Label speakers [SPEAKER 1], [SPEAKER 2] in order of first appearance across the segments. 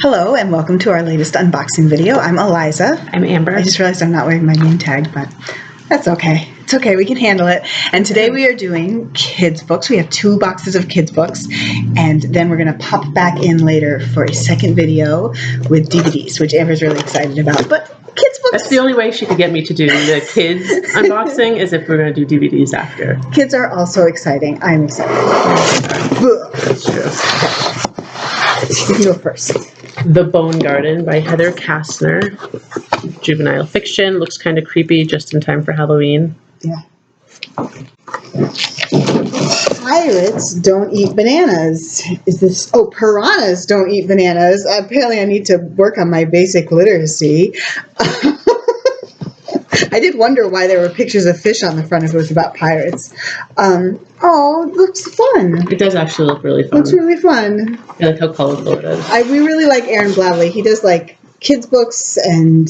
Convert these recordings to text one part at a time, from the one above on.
[SPEAKER 1] Hello and welcome to our latest unboxing video. I'm Eliza.
[SPEAKER 2] I'm Amber.
[SPEAKER 1] I just realized I'm not wearing my name tag, but that's okay. It's okay, we can handle it. And today we are doing kids books. We have 2 boxes of kids books, and then we're going to pop back in later for a second video with DVDs, which Amber's really excited about. But kids books...
[SPEAKER 2] That's the only way she could get me to do the kids unboxing is if we're going to do DVDs after.
[SPEAKER 1] Kids are also exciting. I'm excited.
[SPEAKER 2] That's true.
[SPEAKER 1] You can go first.
[SPEAKER 2] The Bone Garden by Heather Kastner. Juvenile fiction. Looks kind of creepy, just in time for Halloween.
[SPEAKER 1] Yeah. Pirates don't eat bananas. Is this... Oh, piranhas don't eat bananas. Apparently I need to work on my basic literacy. I did wonder why there were pictures of fish on the front if it was about pirates. Oh, it looks fun.
[SPEAKER 2] It does actually look really fun.
[SPEAKER 1] Looks really fun.
[SPEAKER 2] I like how colorful it is.
[SPEAKER 1] We really like Aaron Blabey. He does like kids books and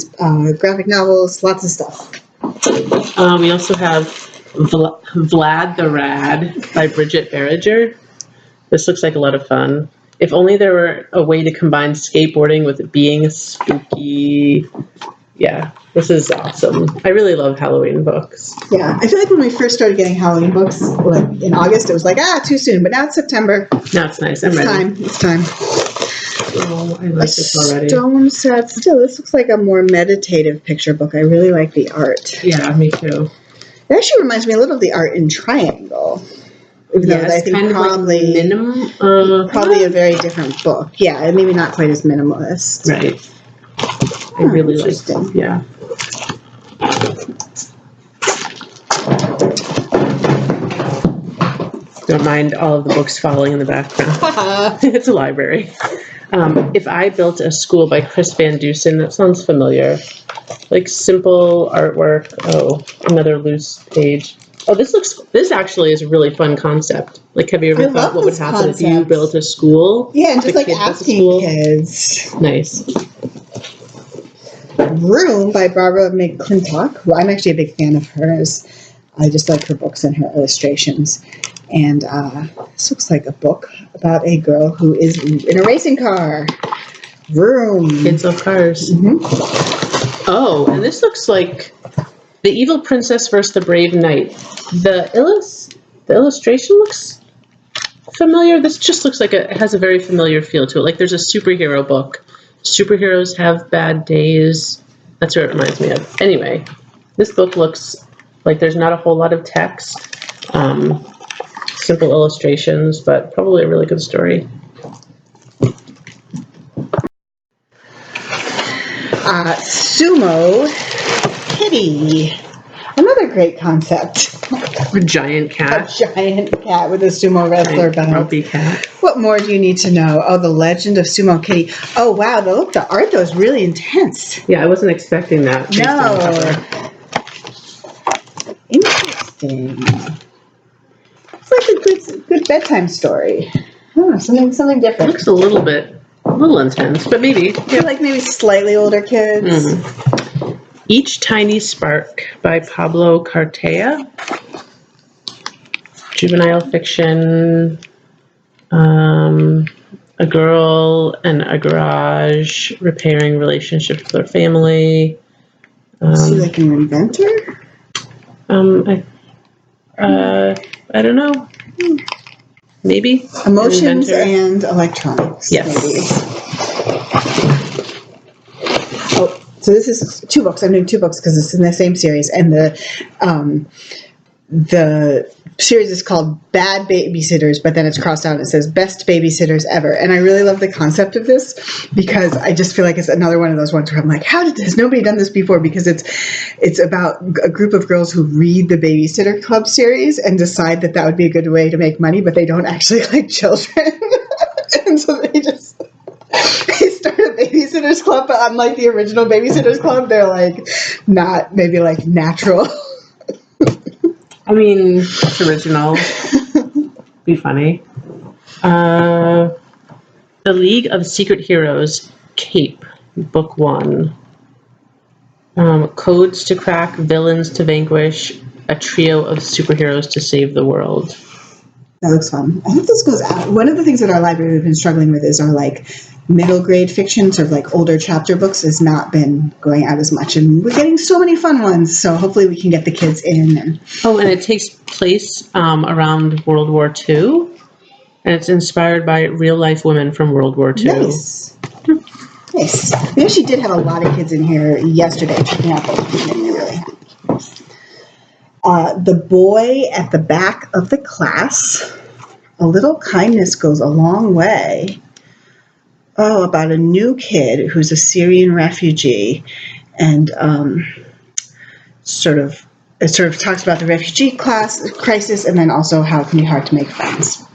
[SPEAKER 1] graphic novels, lots of stuff.
[SPEAKER 2] We also have Vlad the Rad by Brigette Barrager. This looks like a lot of fun. If only there were a way to combine skateboarding with it being spooky. Yeah, this is awesome. I really love Halloween books.
[SPEAKER 1] Yeah, I feel like when we first started getting Halloween books, like in August, it was like, too soon. But now it's September.
[SPEAKER 2] Now it's nice. I'm ready.
[SPEAKER 1] It's time.
[SPEAKER 2] Oh, I like this already.
[SPEAKER 1] Stone set. Still, this looks like a more meditative picture book. I really like the art.
[SPEAKER 2] Yeah, me too.
[SPEAKER 1] It actually reminds me a little of the art in Triangle. Even though I think
[SPEAKER 2] kind
[SPEAKER 1] probably,
[SPEAKER 2] of like
[SPEAKER 1] probably a very different book. Yeah, maybe not quite as minimalist.
[SPEAKER 2] Right. I really like them. Yeah. Don't mind all of the books falling in the background. It's a library. If I Built a School by Chris Van Dusen. That sounds familiar. Like simple artwork. Oh, another loose page. Oh, this actually is a really fun concept. Like, have you ever thought what would happen if you built a school?
[SPEAKER 1] Yeah, and just like asking kids.
[SPEAKER 2] Nice.
[SPEAKER 1] Room by Barbara McClintock, who I'm actually a big fan of hers. I just like her books and her illustrations. And this looks like a book about a girl who is in a racing car. Room.
[SPEAKER 2] Kids love cars.
[SPEAKER 1] Mm-hmm.
[SPEAKER 2] Oh, and this looks like The Evil Princess versus the Brave Knight. The illustration looks familiar. This just looks like it has a very familiar feel to it. Like there's a superhero book. Superheroes have bad days. That's what it reminds me of. Anyway, this book looks like there's not a whole lot of text. Simple illustrations, but probably a really good story.
[SPEAKER 1] Sumo Kitty. Another great concept.
[SPEAKER 2] A giant cat.
[SPEAKER 1] A giant cat with a sumo wrestler belly.
[SPEAKER 2] Cat.
[SPEAKER 1] What more do you need to know? Oh, the legend of Sumo Kitty. Oh, wow. The art, though, is really intense.
[SPEAKER 2] Yeah, I wasn't expecting that.
[SPEAKER 1] No. Interesting. It's like a good bedtime story. Oh, something different.
[SPEAKER 2] It looks a little intense, but maybe.
[SPEAKER 1] I feel like maybe slightly older kids.
[SPEAKER 2] Mm-hmm. Each Tiny Spark by Pablo Cartaya. Juvenile fiction. A girl in a garage repairing relationships with her family.
[SPEAKER 1] Is she like an inventor?
[SPEAKER 2] I don't know. Maybe.
[SPEAKER 1] Emotions and electronics.
[SPEAKER 2] Yes.
[SPEAKER 1] Maybe. Oh, so this is 2 books. I'm doing 2 books because it's in the same series, and the series is called Bad Babysitters, but then it's crossed out and it says Best Babysitters Ever. And I really love the concept of this because I just feel like it's another one of those ones where I'm like, has nobody done this before? Because it's about a group of girls who read the Babysitter Club series and decide that would be a good way to make money, but they don't actually like children. And so they start a Babysitters Club, but unlike the original Babysitters Club, they're like not maybe like natural.
[SPEAKER 2] I mean, it's original. Be funny. The League of Secret Heroes, Cape, Book 1. Codes to crack, villains to vanquish, a trio of superheroes to save the world.
[SPEAKER 1] That looks fun. I think this goes out. One of the things at our library we've been struggling with is our like middle grade fiction, sort of like older chapter books, has not been going out as much. And we're getting so many fun ones, so hopefully we can get the kids in. And
[SPEAKER 2] it takes place around World War II, and it's inspired by real-life women from World War II.
[SPEAKER 1] Nice. Nice. We actually did have a lot of kids in here yesterday checking out books, which made me really happy. The boy at the back of the class, a little kindness goes a long way. Oh, about a new kid who's a Syrian refugee, and it sort of talks about the refugee crisis, and then also how it can be hard to make friends.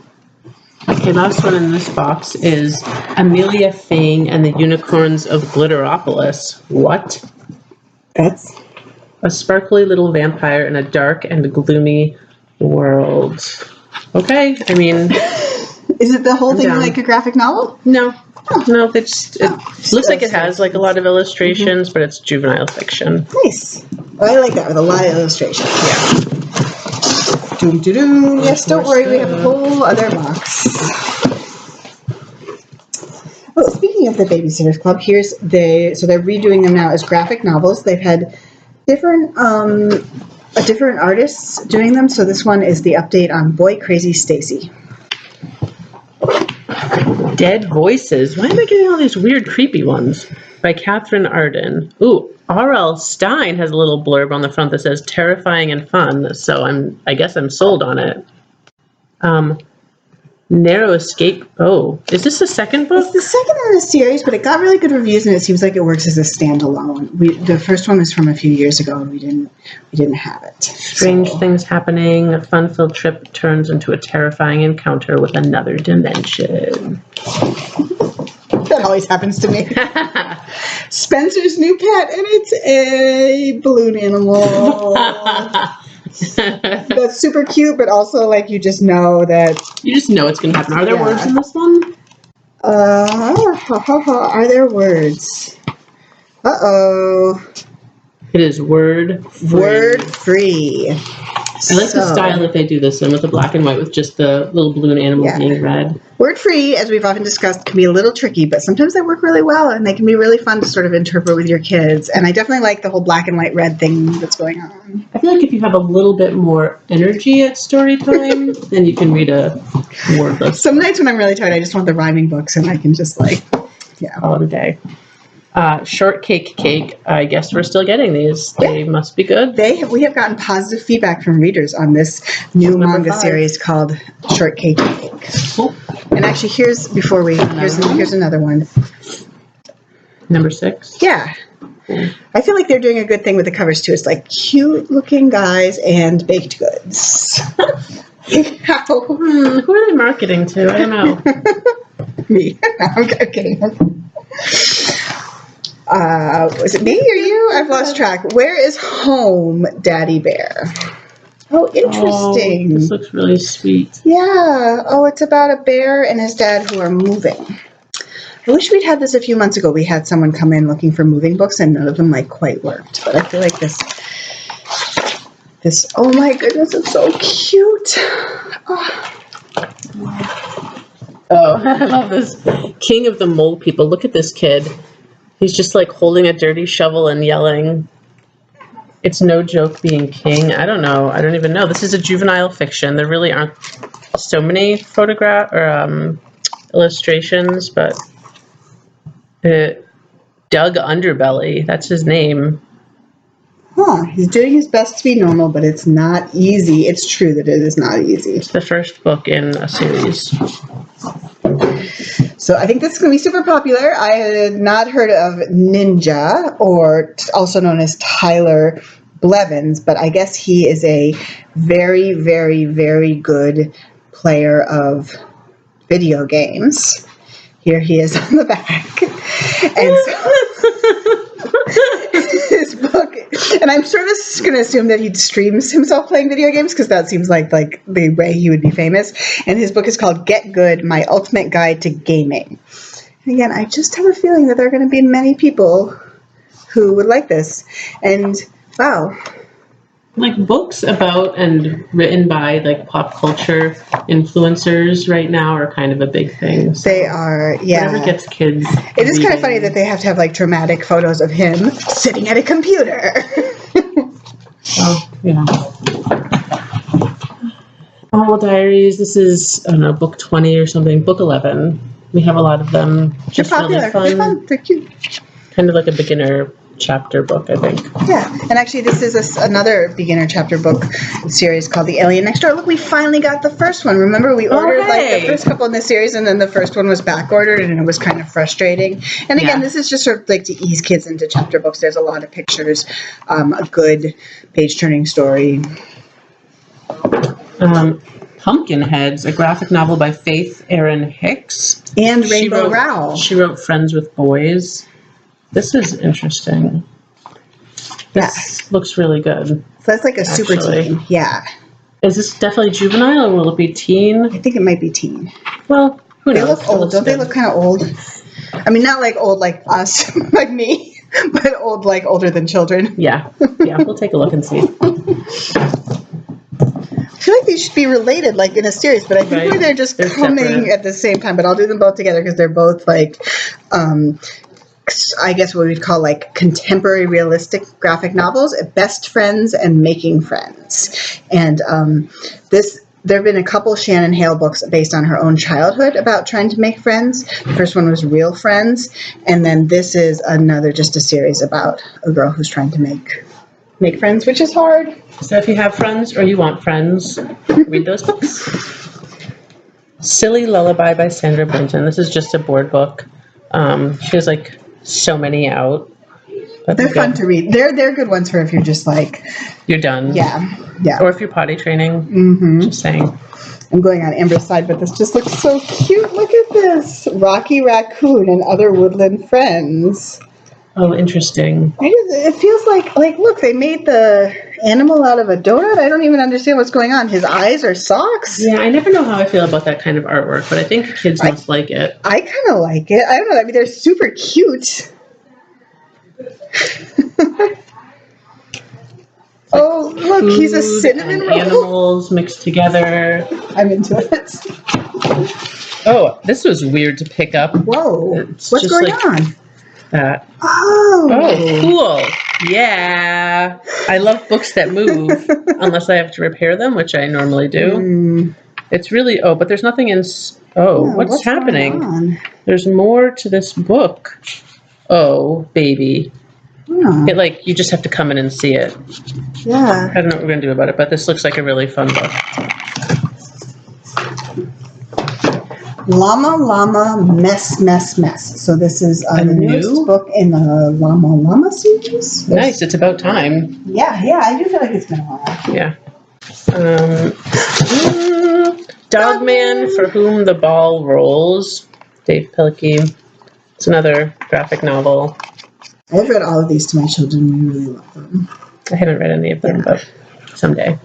[SPEAKER 2] Okay, last one in this box is Amelia, Fang, and the Unicorns of Glitteropolis. What?
[SPEAKER 1] That's
[SPEAKER 2] a sparkly little vampire in a dark and gloomy world. Okay, I mean...
[SPEAKER 1] Is it the whole thing like a graphic novel?
[SPEAKER 2] No. No, it looks like it has like a lot of illustrations, but it's juvenile fiction.
[SPEAKER 1] Nice. Well, I like that with a lot of illustrations. Yeah. Doom, doom, doom. Yes, don't worry, we have a whole other box. Oh, speaking of the Babysitters Club, so they're redoing them now as graphic novels. They've had different artists doing them. So this one is the update on Boy Crazy Stacy.
[SPEAKER 2] Dead Voices. Why am I getting all these weird, creepy ones? By Katherine Arden. Ooh, R.L. Stein has a little blurb on the front that says terrifying and fun, so I guess I'm sold on it. Narrow Escape. Oh, is this the second book?
[SPEAKER 1] It's the second in the series, but it got really good reviews, and it seems like it works as a standalone. The first one was from a few years ago, and we didn't have it.
[SPEAKER 2] Strange things happening. A fun-filled trip turns into a terrifying encounter with another dimension.
[SPEAKER 1] That always happens to me. Spencer's new pet, and it's a balloon animal. That's super cute, but also like you just know that...
[SPEAKER 2] You just know it's going to happen. Are there words in this one?
[SPEAKER 1] Are there words? Uh-oh.
[SPEAKER 2] It is word free.
[SPEAKER 1] Word free.
[SPEAKER 2] I like the style that they do this in with the black and white with just the little balloon animal being red.
[SPEAKER 1] Word free, as we've often discussed, can be a little tricky, but sometimes they work really well and they can be really fun to sort of interpret with your kids. And I definitely like the whole black and white red thing that's going on.
[SPEAKER 2] I feel like if you have a little bit more energy at story time, then you can read a wordless.
[SPEAKER 1] Some nights when I'm really tired, I just want the rhyming books and I can just
[SPEAKER 2] all the day. Shortcake Cake, I guess we're still getting these. They must be good.
[SPEAKER 1] We have gotten positive feedback from readers on this new manga series called Shortcake Cake.
[SPEAKER 2] Cool.
[SPEAKER 1] And actually, here's another one.
[SPEAKER 2] Number 6?
[SPEAKER 1] Yeah.
[SPEAKER 2] Cool.
[SPEAKER 1] I feel like they're doing a good thing with the covers too. It's like cute looking guys and baked goods.
[SPEAKER 2] Who are they marketing to? I don't know.
[SPEAKER 1] Me. I'm kidding. Was it me or you? I've lost track. Where is home, Daddy Bear? Oh, interesting.
[SPEAKER 2] Oh, this looks really sweet.
[SPEAKER 1] Yeah. Oh, it's about a bear and his dad who are moving. I wish we'd had this a few months ago. We had someone come in looking for moving books and none of them quite worked. But I feel like this, oh my goodness, it's so cute.
[SPEAKER 2] Oh, I love this. King of the Mole People. Look at this kid. He's just like holding a dirty shovel and yelling. It's no joke being king. I don't know. I don't even know. This is a juvenile fiction. There really aren't so many photograph or illustrations, but Doug Underbelly, that's his name.
[SPEAKER 1] Huh. He's doing his best to be normal, but it's not easy. It's true that it is not easy.
[SPEAKER 2] It's the first book in a series.
[SPEAKER 1] So I think this is going to be super popular. I had not heard of Ninja, or also known as Tyler Blevins, but I guess he is a very, very, very good player of video games. Here he is on the back. And so his book, and I'm sort of going to assume that he streams himself playing video games because that seems like the way he would be famous. And his book is called Get Good, My Ultimate Guide to Gaming. And again, I just have a feeling that there are going to be many people who would like this. And wow,
[SPEAKER 2] Like books about and written by like pop culture influencers right now are kind of a big thing. So
[SPEAKER 1] They are, yeah.
[SPEAKER 2] whatever gets kids.
[SPEAKER 1] It is kind of funny that they have to have like dramatic photos of him sitting at a computer.
[SPEAKER 2] Oh, yeah. Owl Diaries. This is, I don't know, book 20 or something. Book 11. We have a lot of them.
[SPEAKER 1] They're popular.
[SPEAKER 2] Really fun.
[SPEAKER 1] They're fun. They're cute.
[SPEAKER 2] Kind of like a beginner chapter book, I think.
[SPEAKER 1] Yeah, and actually this is another beginner chapter book series called The Alien Next Door. Look, we finally got the first one. Remember we ordered like the first couple in the series, and then the first one was back ordered, and it was kind of frustrating. And again, this is just sort of like to ease kids into chapter books. There's a lot of pictures, a good page-turning story.
[SPEAKER 2] Pumpkinheads, a graphic novel by Faith Erin Hicks.
[SPEAKER 1] And Rainbow Rowell.
[SPEAKER 2] She wrote Friends with Boys. This is interesting. This looks really good.
[SPEAKER 1] So that's like a super teen. Yeah.
[SPEAKER 2] Is this definitely juvenile or will it be teen?
[SPEAKER 1] I think it might be teen.
[SPEAKER 2] Well, who knows?
[SPEAKER 1] They look old. Don't they look kind of old? I mean, not like old like us, like me, but old like older than children.
[SPEAKER 2] Yeah. Yeah, we'll take a look and see.
[SPEAKER 1] I feel like they should be related, like in a series, but I think they're just coming separate at the same time. But I'll do them both together because they're both like, I guess what we'd call like contemporary realistic graphic novels, Best Friends and Making Friends. And there have been a couple Shannon Hale books based on her own childhood about trying to make friends. The first one was Real Friends, and then this is another, just a series about a girl who's trying to make friends, which is hard.
[SPEAKER 2] So if you have friends or you want friends, read those books. Silly Lullaby by Sandra Boynton. This is just a board book. She has like so many out.
[SPEAKER 1] They're fun to read. They're good ones for if you're just like...
[SPEAKER 2] You're done.
[SPEAKER 1] Yeah.
[SPEAKER 2] Or if you're potty training.
[SPEAKER 1] Mm-hmm.
[SPEAKER 2] Just saying.
[SPEAKER 1] I'm going on Amber's side, but this just looks so cute. Look at this. Rocky Raccoon and Other Woodland Friends.
[SPEAKER 2] Oh, interesting.
[SPEAKER 1] It feels like, look, they made the animal out of a donut. I don't even understand what's going on. His eyes are socks.
[SPEAKER 2] Yeah, I never know how I feel about that kind of artwork, but I think kids must like it.
[SPEAKER 1] I kind of like it. I don't know. I mean, they're super cute. Oh, look, he's a cinnamon roll.
[SPEAKER 2] Animals mixed together.
[SPEAKER 1] I'm into it.
[SPEAKER 2] Oh, this was weird to pick up.
[SPEAKER 1] Whoa. What's going on?
[SPEAKER 2] That.
[SPEAKER 1] Oh,
[SPEAKER 2] cool. Yeah. I love books that move, unless I have to repair them, which I normally do. It's really, but there's nothing in, what's happening? There's more to this book. Oh, baby. It you just have to come in and see it.
[SPEAKER 1] Yeah.
[SPEAKER 2] I don't know what we're going to do about it, but this looks like a really fun book.
[SPEAKER 1] Llama Llama Mess. So this is the newest book in the Llama Llama series.
[SPEAKER 2] Nice, it's about time.
[SPEAKER 1] Yeah, I do feel like it's been a while.
[SPEAKER 2] Yeah. Dogman For Whom the Ball Rolls, Dave Pilkey. It's another graphic novel.
[SPEAKER 1] I've read all of these to my children. We really love them.
[SPEAKER 2] I haven't read any of them, but someday.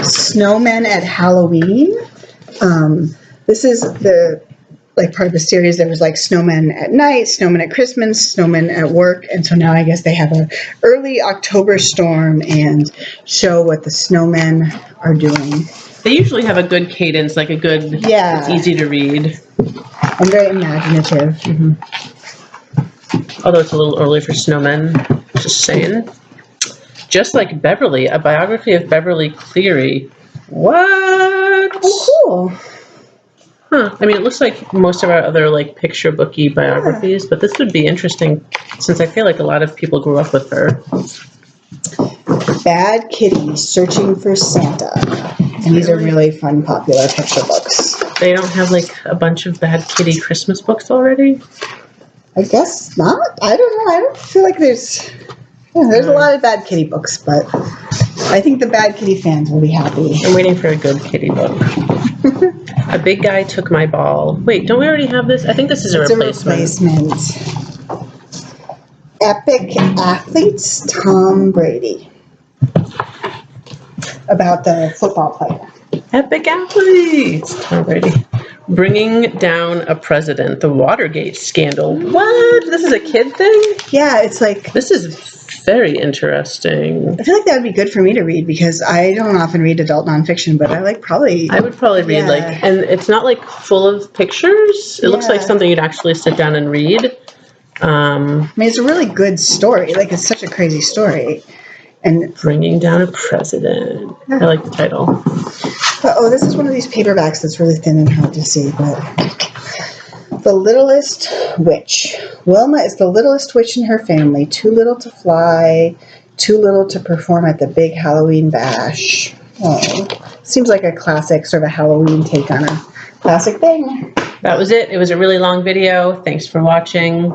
[SPEAKER 1] Snowmen at Halloween. This is the part of the series. There was snowmen at night, snowmen at Christmas, snowmen at work, and so now I guess they have a early October storm and show what the snowmen are doing.
[SPEAKER 2] They usually have a good cadence, like a good. It's easy to read.
[SPEAKER 1] And very imaginative.
[SPEAKER 2] Mm-hmm. Although it's a little early for snowmen. Just saying. Just Like Beverly, a biography of Beverly Cleary. What?
[SPEAKER 1] Oh, cool.
[SPEAKER 2] Huh. I mean, it looks like most of our other picture booky biographies, but this would be interesting since I feel like a lot of people grew up with her.
[SPEAKER 1] Bad Kitty Searching for Santa. And these are really fun, popular picture books.
[SPEAKER 2] They don't have a bunch of Bad Kitty Christmas books already?
[SPEAKER 1] I guess not. I don't know. I don't feel like there's a lot of Bad Kitty books, but I think the Bad Kitty fans will be happy.
[SPEAKER 2] I'm waiting for a good kitty book. A Big Guy Took My Ball. Wait, don't we already have this? I think this is a replacement.
[SPEAKER 1] Epic Athletes, Tom Brady. About the football player.
[SPEAKER 2] Epic Athletes, Tom Brady. Bringing Down a President, the Watergate Scandal. What? This is a kid thing?
[SPEAKER 1] Yeah, it's
[SPEAKER 2] This is Very interesting.
[SPEAKER 1] I feel like that would be good for me to read because I don't often read adult nonfiction, but I like probably.
[SPEAKER 2] I would probably read
[SPEAKER 1] Yeah.
[SPEAKER 2] and it's not like full of pictures. It looks like
[SPEAKER 1] Yeah.
[SPEAKER 2] something you'd actually sit down and read.
[SPEAKER 1] I mean, it's a really good story. Like, it's such a crazy story. And
[SPEAKER 2] Bringing Down a President. I like the title.
[SPEAKER 1] oh, this is one of these paperbacks that's really thin and hard to see, but The Littlest Witch. Wilma is the littlest witch in her family, too little to fly, too little to perform at the big Halloween bash. Oh, seems like a classic sort of Halloween take on a classic thing.
[SPEAKER 2] That was it. It was a really long video. Thanks for watching.